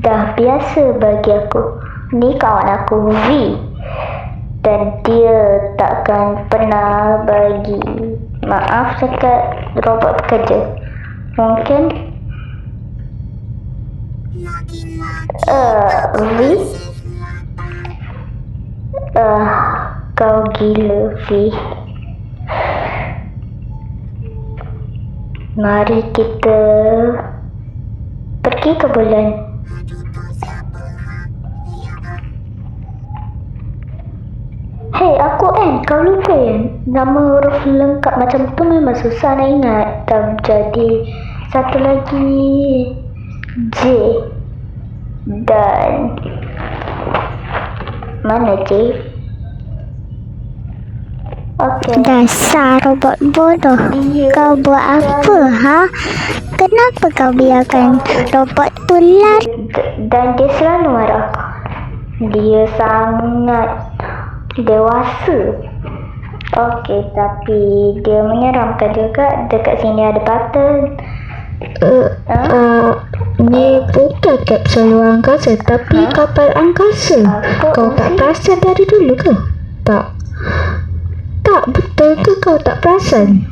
dah biasa bagi aku. Ni kawan aku V, dan dia takkan pernah bagi maaf dekat robot pekerja. Mungkin V, kau gila V. Mari kita pergi ke bulan. Hei, aku N. Kau lupa ya? Nama huruf lengkap macam tu memang susah nak ingat. Dan jadi satu lagi J. Dan mana J? Okey. Dasar robot bodoh. Kau buat apa, ha? Kenapa kau biarkan robot tu lari? Dan dia selalu marah. Dia sangat dewasa. Okey, tapi dia menyeramkan juga. Dekat sini ada button. Ni bukan kapsul luar angkasa, tapi kapal angkasa. Kau tak perasan dari dulu ke? Tak, betul ke kau tak perasan?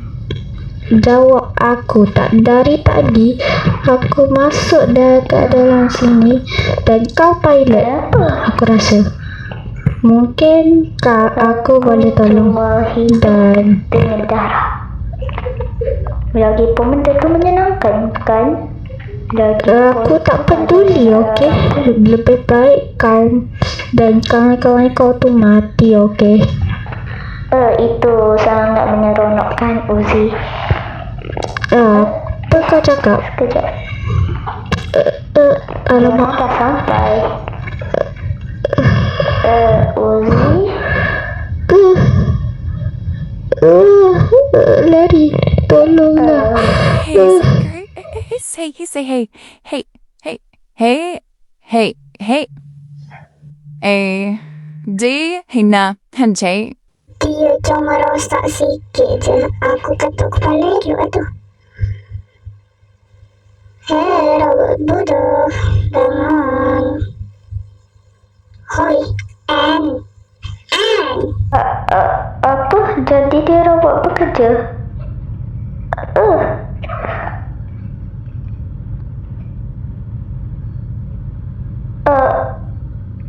Jawab aku. Tak, dari tadi aku masuk dekat dalam sini dan kau pilot. Aku rasa mungkin aku boleh tolong. Dan dengan darah. Lagipun benda tu menyenangkan, kan? aku tak peduli, okey? Lebih baik kau dan kawan-kawan kau tu mati, okey? Itu sangat menyeronokkan, Uzi. Apa kau cakap? Sekejap. Alamak. Dah sampai. Uzi. Lari, tolonglah. Hey. Hina, Hanjay. Dia cuma rosak sikit je. Aku ketuk kepala elok tu. Hei, robot bodoh. Bangun. Hoi, Anne. Apa? Jadi dia robot bekerja?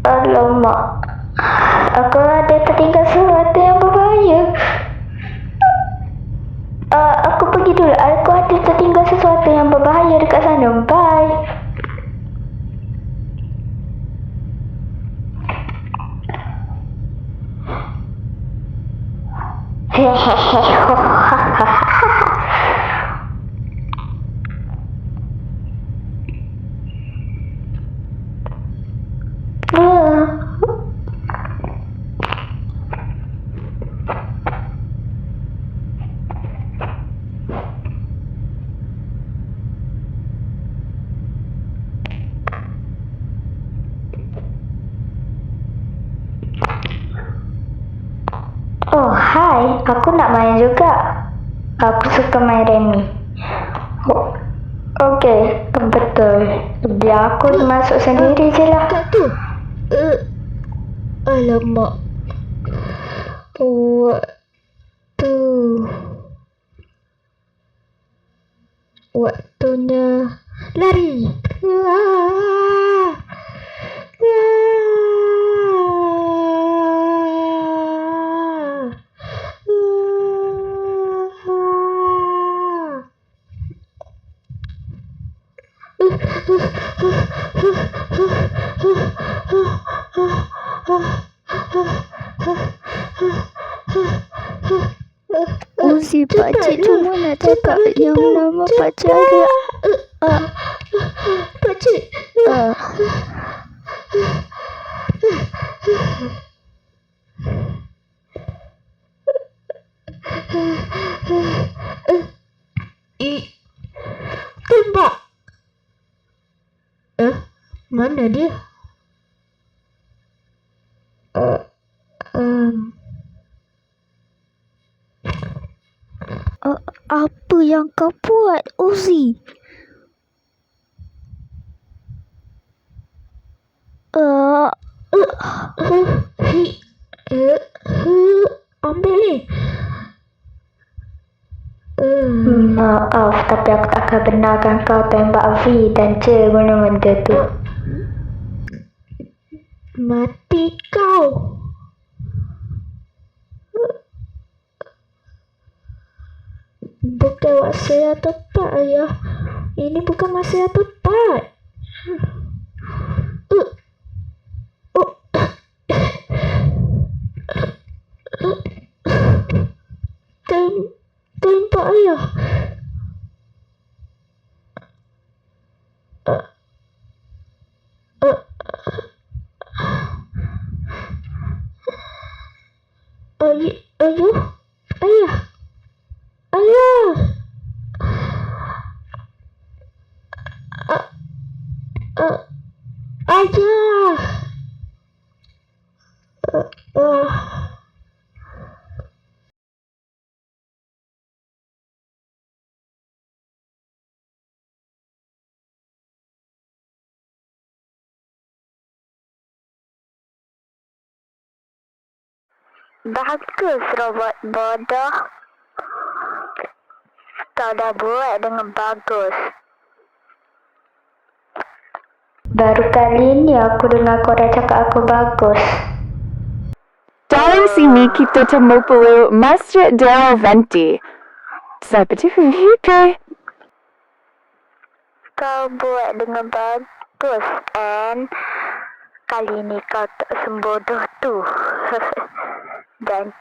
Alamak. Aku ada tertinggal sesuatu yang berbahaya. Aku pergi dulu. Aku ada tertinggal sesuatu yang berbahaya dekat sana. Bye. Oh, hai. Aku nak main juga. Aku suka main remi. Okey, betul. Biar aku masuk sendiri je lah. Kat tu. Alamak. Waktunya lari. Uzi, pakcik cuma nak cakap yang nama pakcik ada. Pakcik. Tembak. Mana dia? Apa yang kau buat, Uzi? Ambil ni. Maaf, tapi aku tak akan benarkan kau tembak V dan C guna benda tu. Mati kau. Bukan masa yang tepat, ayah. Ini bukan masa yang tepat. Tembak, ayah. Ayah. Ayah. Bagus robot bodoh. Kau dah buat dengan bagus. Baru kali ni aku dengar kau dah cakap aku bagus. Dalam sini kita temu perlu Masjid Deraventi. Seperti itu. Kau buat dengan bagus, and kali ni kau tak sembodoh tu. Dan